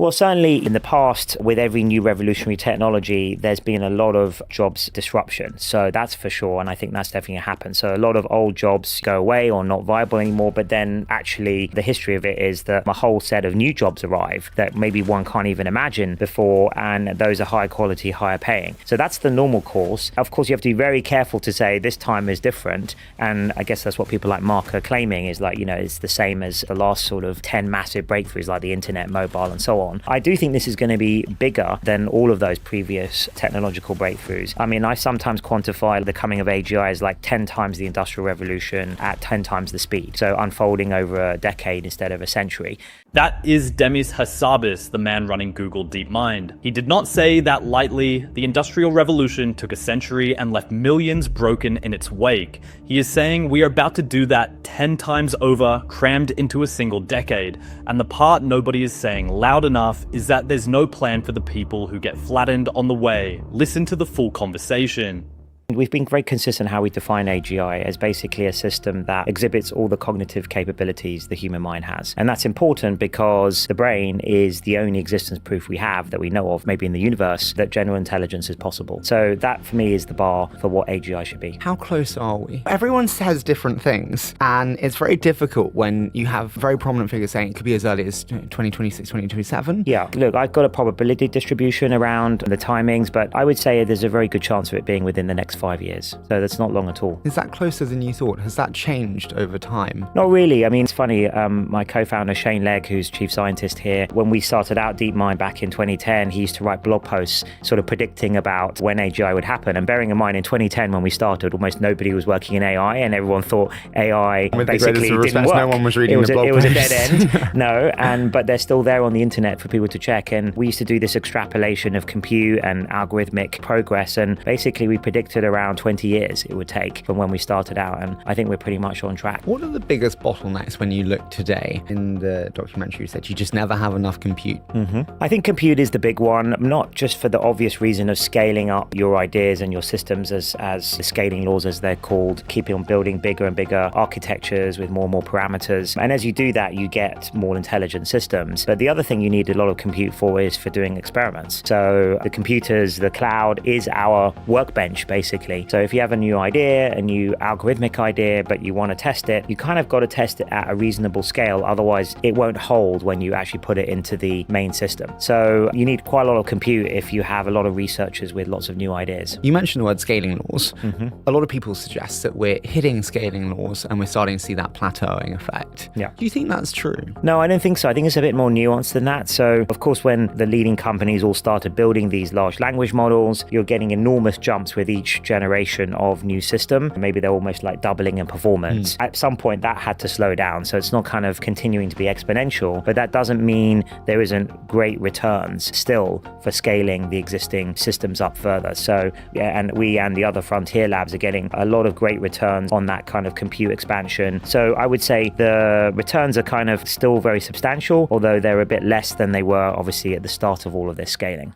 Well, certainly in the past, with every new revolutionary technology, there's been a lot of jobs disruption. So that's for sure. And I think that's definitely going to happen. So a lot of old jobs go away or not viable anymore. But then actually the history of it is that a whole set of new jobs arrive that maybe one can't even imagine before. And those are high quality, higher paying. So that's the normal course. Of course, you have to be very careful to say this time is different. And I guess that's what people like Mark are claiming is like, it's the same as the last sort of 10 massive breakthroughs like the internet, mobile, and so on. I do think this is going to be bigger than all of those previous technological breakthroughs. I mean, I sometimes quantify the coming of AGI as like 10 times the Industrial Revolution at 10 times the speed. So unfolding over a decade instead of a century. That is Demis Hassabis, the man running Google DeepMind. He did not say that lightly. The Industrial Revolution took a century and left millions broken in its wake. He is saying we are about to do that 10 times over, crammed into a single decade. And the part nobody is saying loud enough is that there's no plan for the people who get flattened on the way. Listen to the full conversation. We've been very consistent how we define AGI as basically a system that exhibits all the cognitive capabilities the human mind has. And that's important because the brain is the only existence proof we have that we know of, maybe in the universe, that general intelligence is possible. So that for me is the bar for what AGI should be. How close are we? Everyone says different things, and it's very difficult when you have very prominent figures saying it could be as early as 2026, 2027. Yeah, look, I've got a probability distribution around the timings, but I would say there's a very good chance of it being within the next 5 years. So that's not long at all. Is that closer than you thought? Has that changed over time? Not really. I mean, it's funny. My co-founder, Shane Legg, who's chief scientist here, when we started out DeepMind back in 2010, he used to write blog posts sort of predicting about when AGI would happen. And bearing in mind, in 2010, when we started, almost nobody was working in AI and everyone thought AI basically didn't work. No one was reading the blog It was a posts. dead end. No, but they're still there on the internet for people to check. And we used to do this extrapolation of compute and algorithmic progress. And basically, we predicted around 20 years it would take from when we started out. And I think we're pretty much on track. What are the biggest bottlenecks when you look today? In the documentary, you said you just never have enough compute. I think compute is the big one, not just for the obvious reason of scaling up your ideas and your systems as the scaling laws, as they're called, keeping on building bigger and bigger architectures with more and more parameters. And as you do that, you get more intelligent systems. But the other thing you need a lot of compute for is for doing experiments. So the computers, the cloud is our workbench, basically. So if you have a new idea, a new algorithmic idea, but you want to test it, you kind of got to test it at a reasonable scale. Otherwise, it won't hold when you actually put it into the main system. So you need quite a lot of compute if you have a lot of researchers with lots of new ideas. You mentioned the word scaling laws. A lot of people suggest that we're hitting scaling laws and we're starting to see that plateauing effect. Yeah. Do you think that's true? No, I don't think so. I think it's a bit more nuanced than that. So, of course, when the leading companies all started building these large language models, you're getting enormous jumps with each generation of new system. Maybe they're almost like doubling in performance. At some point, that had to slow down. So it's not kind of continuing to be exponential, but that doesn't mean there isn't great returns still for scaling the existing systems up further. So, yeah, and we and the other frontier labs are getting a lot of great returns on that kind of compute expansion. So I would say the returns are kind of still very substantial, although they're a bit less than they were obviously at the start of all of this scaling.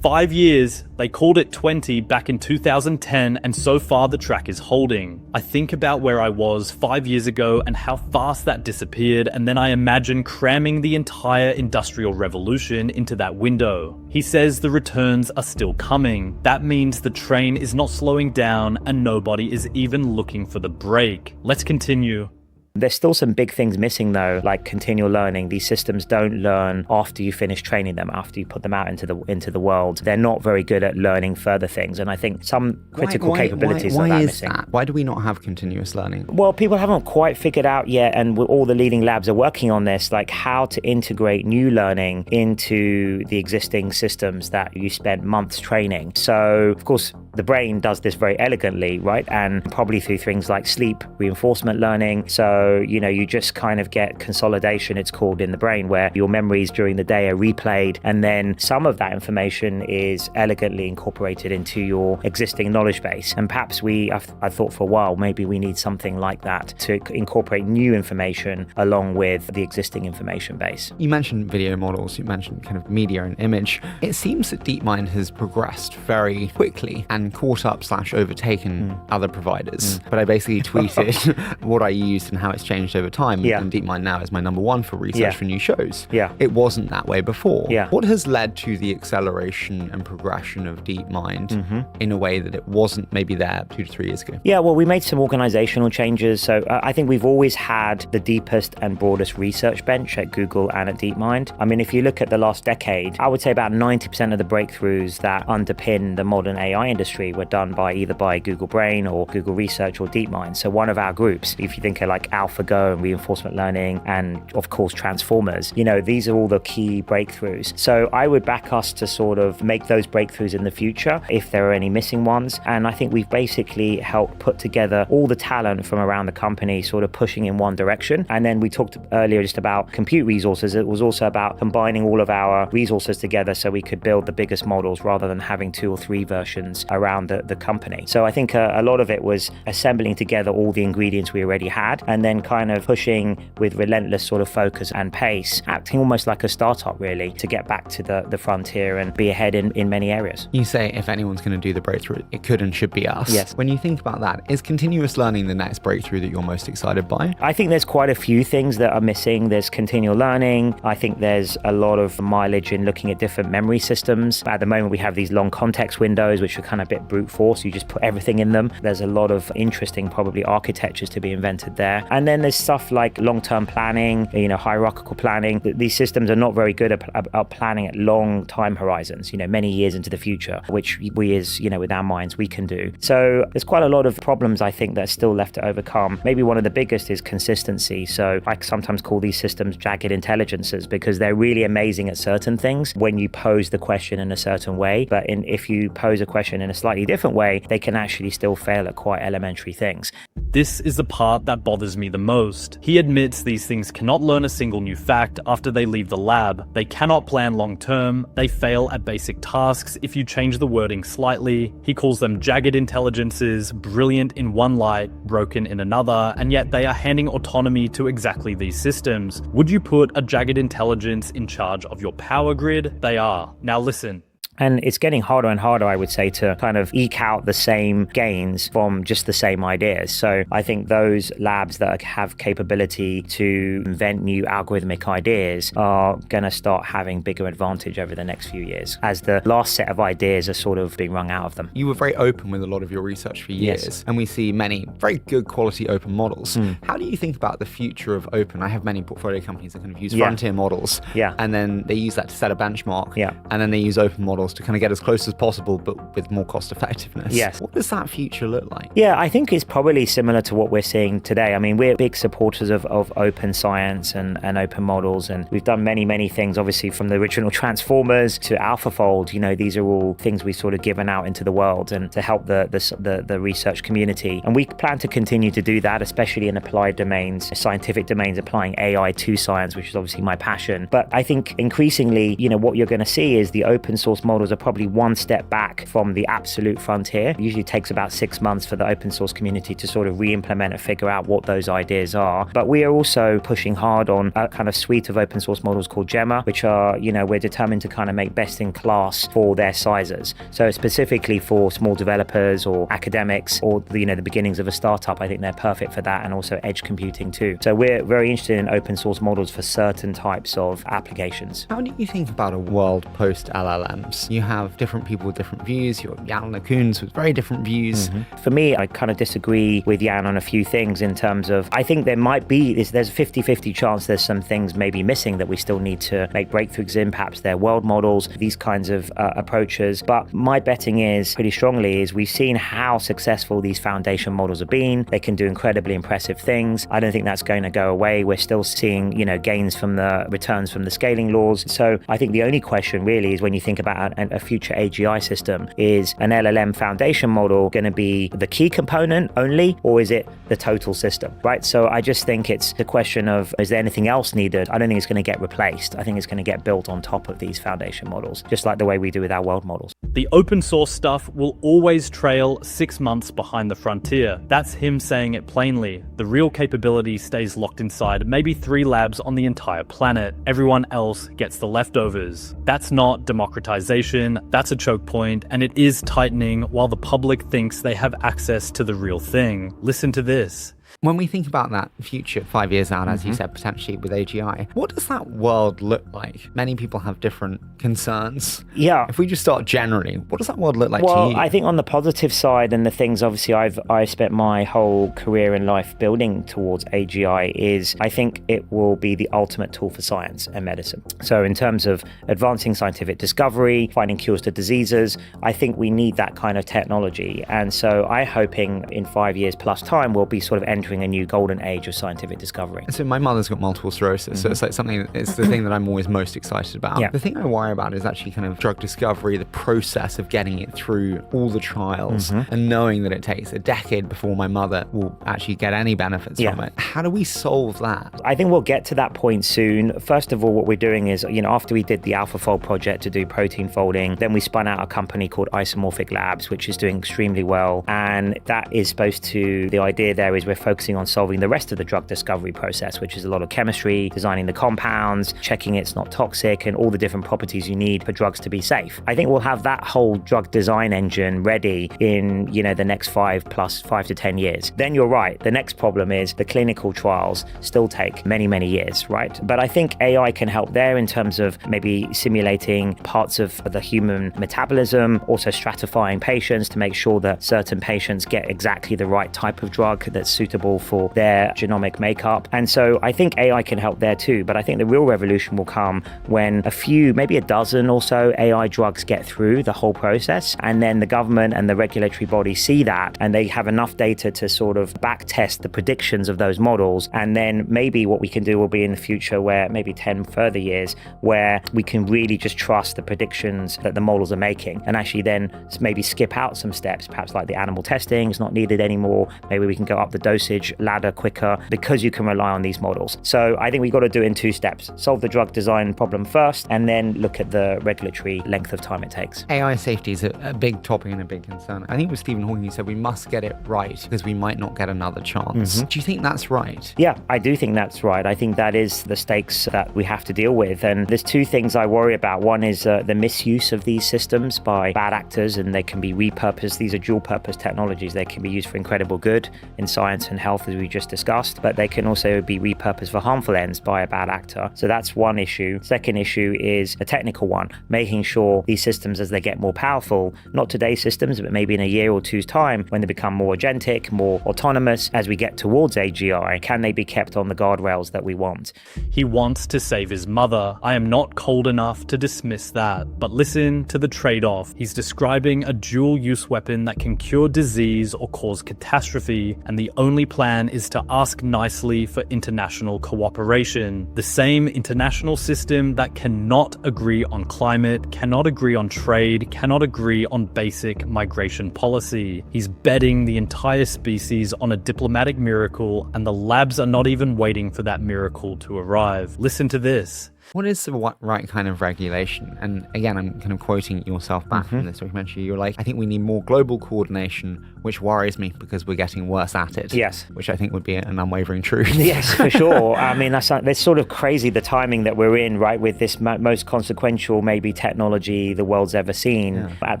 5 years, they called it 20 back in 2010, and so far the track is holding. I think about where I was 5 years ago and how fast that disappeared, and then I imagine cramming the entire industrial revolution into that window. He says the returns are still coming. That means the train is not slowing down and nobody is even looking for the brake. Let's continue. There's still some big things missing though, like continual learning. These systems don't learn after you finish training them, after you put them out into the world. They're not very good at learning further things. And I think some critical capabilities are that missing. Why do we not have continuous learning? Well, people haven't quite figured out yet, and all the leading labs are working on this, like how to integrate new learning into the existing systems that you spent months training. So, of course, the brain does this very elegantly, right? And probably through things like sleep reinforcement learning. So, you just kind of get consolidation, it's called, in the brain, where your memories during the day are replayed. And then some of that information is elegantly incorporated into your existing knowledge base. And perhaps I thought for a while, maybe we need something like that to incorporate new information along with the existing information base. You mentioned video models, you mentioned kind of media and image. It seems that DeepMind has progressed very quickly and and caught up / overtaken other providers. But I basically tweeted what I used and how it's changed over time. Yeah. And DeepMind now is my number one for research for new shows. Yeah. It wasn't that way before. Yeah. What has led to the acceleration and progression of DeepMind in a way that it wasn't maybe there 2 to 3 years ago? Yeah, well, we made some organizational changes. So I think we've always had the deepest and broadest research bench at Google and at DeepMind. I mean, if you look at the last decade, I would say about 90% of the breakthroughs that underpin the modern AI industry were done by either by Google Brain or Google Research or DeepMind. So one of our groups, if you think of like AlphaGo and reinforcement learning and of course transformers, these are all the key breakthroughs. So I would back us to sort of make those breakthroughs in the future if there are any missing ones. And I think we've basically helped put together all the talent from around the company sort of pushing in one direction. And then we talked earlier just about compute resources. It was also about combining all of our resources together so we could build the biggest models rather than having 2 or 3 versions around the company. So I think a lot of it was assembling together all the ingredients we already had and then kind of pushing with relentless sort of focus and pace, acting almost like a startup really to get back to the frontier and be ahead in many areas. You say if anyone's going to do the breakthrough, it could and should be us. Yes. When you think about that, is continuous learning the next breakthrough that you're most excited by? I think there's quite a few things that are missing. There's continual learning. I think there's a lot of mileage in looking at different memory systems. At the moment, we have these long context windows, which are kind of a bit brute force. You just put everything in them. There's a lot of interesting, probably architectures to be invented there. And then there's stuff like long-term planning, hierarchical planning. These systems are not very good at planning at long time horizons, many years into the future, which we as, with our minds, we can do. So there's quite a lot of problems, I think, that are still left to overcome. Maybe one of the biggest is consistency. So I sometimes call these systems jagged intelligences because they're really amazing at certain things when you pose the question in a certain way. But if you pose a question in a slightly different way, they can actually still fail at quite elementary things. This is the part that bothers me the most. He admits these things cannot learn a single new fact after they leave the lab. They cannot plan long term. They fail at basic tasks if you change the wording slightly. He calls them jagged intelligences, brilliant in one light, broken in another, and yet they are handing autonomy to exactly these systems. Would you put a jagged intelligence in charge of your power grid? They are. Now listen. And it's getting harder and harder, I would say, to kind of eke out the same gains from just the same ideas. So I think those labs that have capability to invent new algorithmic ideas are going to start having bigger advantage over the next few years as the last set of ideas are sort of being wrung out of them. You were very open with a lot of your research for years, and we see many very good quality open models. How do you think about the future of open? I have many portfolio companies that kind of use frontier models, and then they use that to set a benchmark, and then they use open models to kind of get as close as possible, but with more cost effectiveness. Yes. What does that future look like? Yeah, I think it's probably similar to what we're seeing today. I mean, we're big supporters of open science and open models, and we've done many things, obviously, from the original Transformers to AlphaFold. These are all things we've sort of given out into the world and to help the research community. And we plan to continue to do that, especially in applied domains, scientific domains, applying AI to science, which is obviously my passion. But I think increasingly, what you're going to see is the open source models are probably one step back from the absolute frontier. It usually takes about 6 months for the open source community to sort of re-implement and figure out what those ideas are. But we are also pushing hard on a kind of suite of open source models called Gemma, which are, we're determined to kind of make best in class for their sizes. So specifically for small developers or academics or, the beginnings of a startup, I think they're perfect for that, and also edge computing too. So we're very interested in open source models for certain types of applications. How do you think about a world post LLMs? You have different people with different views. You've got Jan LeCun with very different views. For me, I kind of disagree with Jan on a few things in terms of, I think there's a 50-50 chance there's some things maybe missing that we still need to make breakthroughs in, perhaps their world models, these kinds of approaches. But my betting is pretty strongly is we've seen how successful these foundation models have been. They can do incredibly impressive things. I don't think that's going to go away. We're still seeing, gains from the returns from the scaling laws. So I think the only question really is when you think about a future AGI system, is an LLM foundation model going to be the key component only, or is it the total system, right? So I just think it's the question of, is there anything else needed? I don't think it's going to get replaced. I think it's going to get built on top of these foundation models, just like the way we do with our world models. The open source stuff will always trail 6 months behind the frontier. That's him saying it plainly. The real capability stays locked inside maybe 3 labs on the entire planet. Everyone else gets the leftovers. That's not democratization. regulation, that's a choke point, and it is tightening while the public thinks they have access to the real thing. Listen to this. When we think about that future 5 years out, as you said, potentially with AGI, what does that world look like? Many people have different concerns. Yeah. If we just start generally, what does that world look like to Well, you? I think on the positive side, and the things obviously I've spent my whole career in life building towards AGI, is I think it will be the ultimate tool for science and medicine. So in terms of advancing scientific discovery, finding cures to diseases, I think we need that kind of technology. And so I'm hoping in 5 years plus time, we'll be sort of entering a new golden age of scientific discovery. So my mother's got multiple sclerosis, so it's like something, it's the thing that I'm always most excited about. Yeah. The thing I worry about is actually kind of drug discovery, the process of getting it through all the trials and knowing that it takes a decade before my mother will actually get any benefits from it. How do we solve that? I think we'll get to that point soon. First of all, what we're doing is, after we did the AlphaFold project to do protein folding, then we spun out a company called Isomorphic Labs, which is doing extremely well. And that is supposed to, the idea there is we're focusing on solving the rest of the drug discovery process, which is a lot of chemistry, designing the compounds, checking it's not toxic, and all the different properties you need for drugs to be safe. I think we'll have that whole drug design engine ready in, the next 5 to 10 years. Then you're right. The next problem is the clinical trials still take many, many years, right? But I think AI can help there in terms of maybe simulating parts of the human metabolism, also stratifying patients to make sure that certain patients get exactly the right type of drug that's suitable for their genomic makeup. And so I think AI can help there too. But I think the real revolution will come when a few, maybe a dozen or so AI drugs get through the whole process. And then the government and the regulatory bodies see that and they have enough data to sort of back test the predictions of those models. And then maybe what we can do will be in the future where maybe 10 further years where we can really just trust the predictions that the models are making and actually then maybe skip out some steps, perhaps like the animal testing is not needed anymore. Maybe we can go up the dosage ladder quicker because you can rely on these models. So I think we've got to do it in 2 steps. Solve the drug design problem first and then look at the regulatory length of time it takes. AI safety is a big topic and a big concern. I think it was Stephen Hawking who said we must get it right because we might not get another chance. Do you think that's right? Yeah, I do think that's right. I think that is the stakes that we have to deal with. And there's 2 things I worry about. One is the misuse of these systems by bad actors, and they can be repurposed. These are dual purpose technologies. They can be used for incredible good in science and health, as we just discussed, but they can also be repurposed for harmful ends by a bad actor. So that's one issue. Second issue is a technical one, making sure these systems, as they get more powerful, not today's systems, but maybe in a year or 2's time, when they become more agentic, more autonomous, as we get towards AGI, can they be kept on the guardrails that we want? He wants to save his mother. I am not cold enough to dismiss that, but listen to the trade-off. He's describing a dual-use weapon that can cure disease or cause catastrophe, and the only plan is to ask nicely for international cooperation. The same international system that cannot agree on climate, cannot agree on trade, cannot agree on basic migration policy. He's betting the entire species on a diplomatic miracle, and the labs are not even waiting for that miracle to arrive. Listen to this. What is the right kind of regulation? And again, I'm kind of quoting yourself back from this documentary. You're like, I think we need more global coordination, which worries me because we're getting worse at it. Yes. Which I think would be an unwavering truth. Yes, for sure. I mean, that's sort of crazy, the timing that we're in, right, with this most consequential, maybe, technology the world's ever seen, at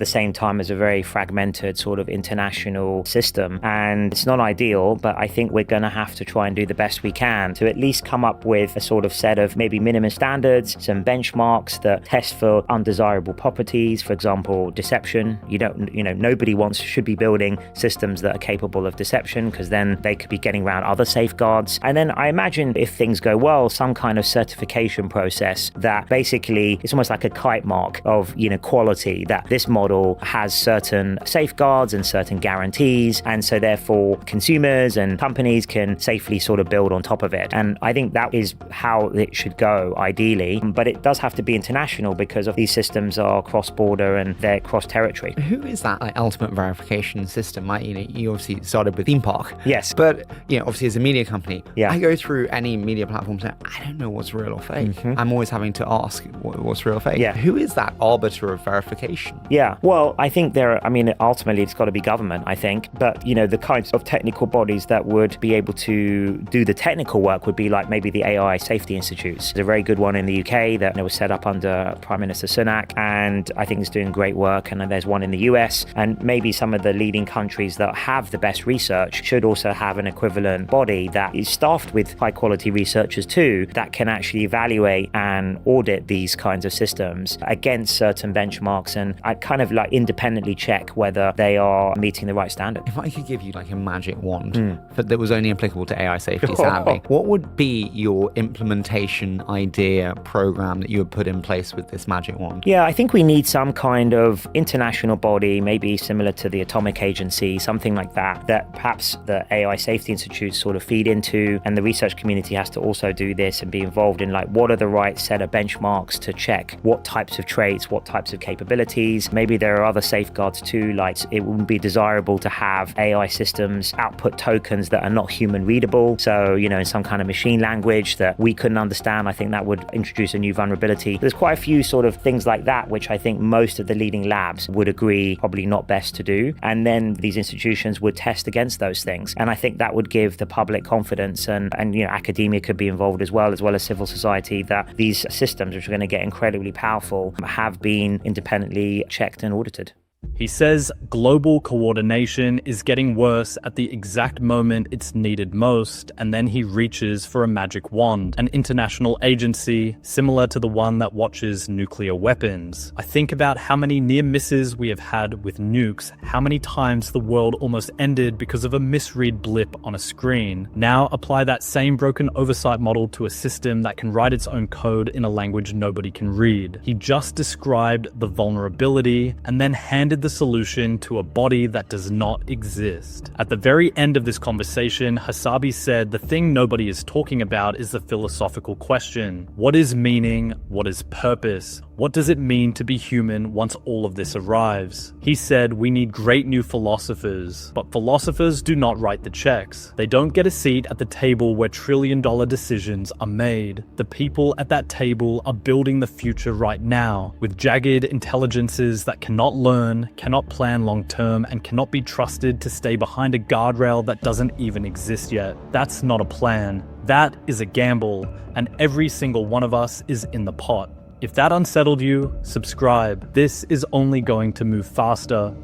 the same time as a very fragmented sort of international system. And it's not ideal, but I think we're going to have to try and do the best we can to at least come up with a sort of set of maybe minimum standards, some benchmarks that test for undesirable properties. For example, deception. Nobody should be building systems that are capable of deception, because then they could be getting around other safeguards. And then I imagine, if things go well, some kind of certification process that basically it's almost like a kite mark of quality, that this model has certain safeguards and certain guarantees, and so therefore consumers and companies can safely sort of build on top of it. And I think that is how it should go, ideally. But it does have to be international because of these systems are cross-border and they're cross-territory. Who is that ultimate verification system? You obviously started with theme park. Yes. But obviously as a media company, I go through any media platform and I don't know what's real or fake. I'm always having to ask what's real or fake. Yeah. Who is that arbiter of verification? Yeah. Well, I think ultimately it's got to be government, I think. But, the kinds of technical bodies that would be able to do the technical work would be like maybe the AI Safety Institutes. It's a very good one one in the UK that was set up under Prime Minister Sunak, and I think it's doing great work. And then there's one in the US, and maybe some of the leading countries that have the best research should also have an equivalent body that is staffed with high quality researchers too, that can actually evaluate and audit these kinds of systems against certain benchmarks, and I kind of like independently check whether they are meeting the right standard. If I could give you like a magic wand that was only applicable to AI safety, sadly, what would be your implementation idea program that you would put in place with this magic wand? Yeah, I think we need some kind of international body, maybe similar to the Atomic Agency, something like that, that perhaps the AI safety institutes sort of feed into, and the research community has to also do this and be involved in like what are the right set of benchmarks to check what types of traits, what types of capabilities. Maybe there are other safeguards too, like it wouldn't be desirable to have AI systems output tokens that are not human readable. So, in some kind of machine language that we couldn't understand, I think that would introduce a new vulnerability. There's quite a few sort of things like that, which I think most of the leading labs would agree probably not best to do. And then these institutions would test against those things. And I think that would give the public confidence, and academia could be involved as well as civil society, that these systems, which are going to get incredibly powerful, have been independently checked and audited. He says global coordination is getting worse at the exact moment it's needed most, and then he reaches for a magic wand, an international agency similar to the one that watches nuclear weapons. I think about how many near misses we have had with nukes, how many times the world almost ended because of a misread blip on a screen. Now apply that same broken oversight model to a system that can write its own code in a language nobody can read. He just described the vulnerability and then handed the solution to a body that does not exist. At the very end of this conversation, Hassabis said the thing nobody is talking about is the philosophical question. What is meaning? What is purpose? What does it mean to be human once all of this arrives? He said we need great new philosophers, but philosophers do not write the checks. They don't get a seat at the table where trillion-dollar decisions are made. The people at that table are building the future right now, with jagged intelligences that cannot learn, cannot plan long-term, and cannot be trusted to stay behind a guardrail that doesn't even exist yet. That's not a plan. That is a gamble, and every single one of us is in the pot. If that unsettled you, subscribe. This is only going to move faster.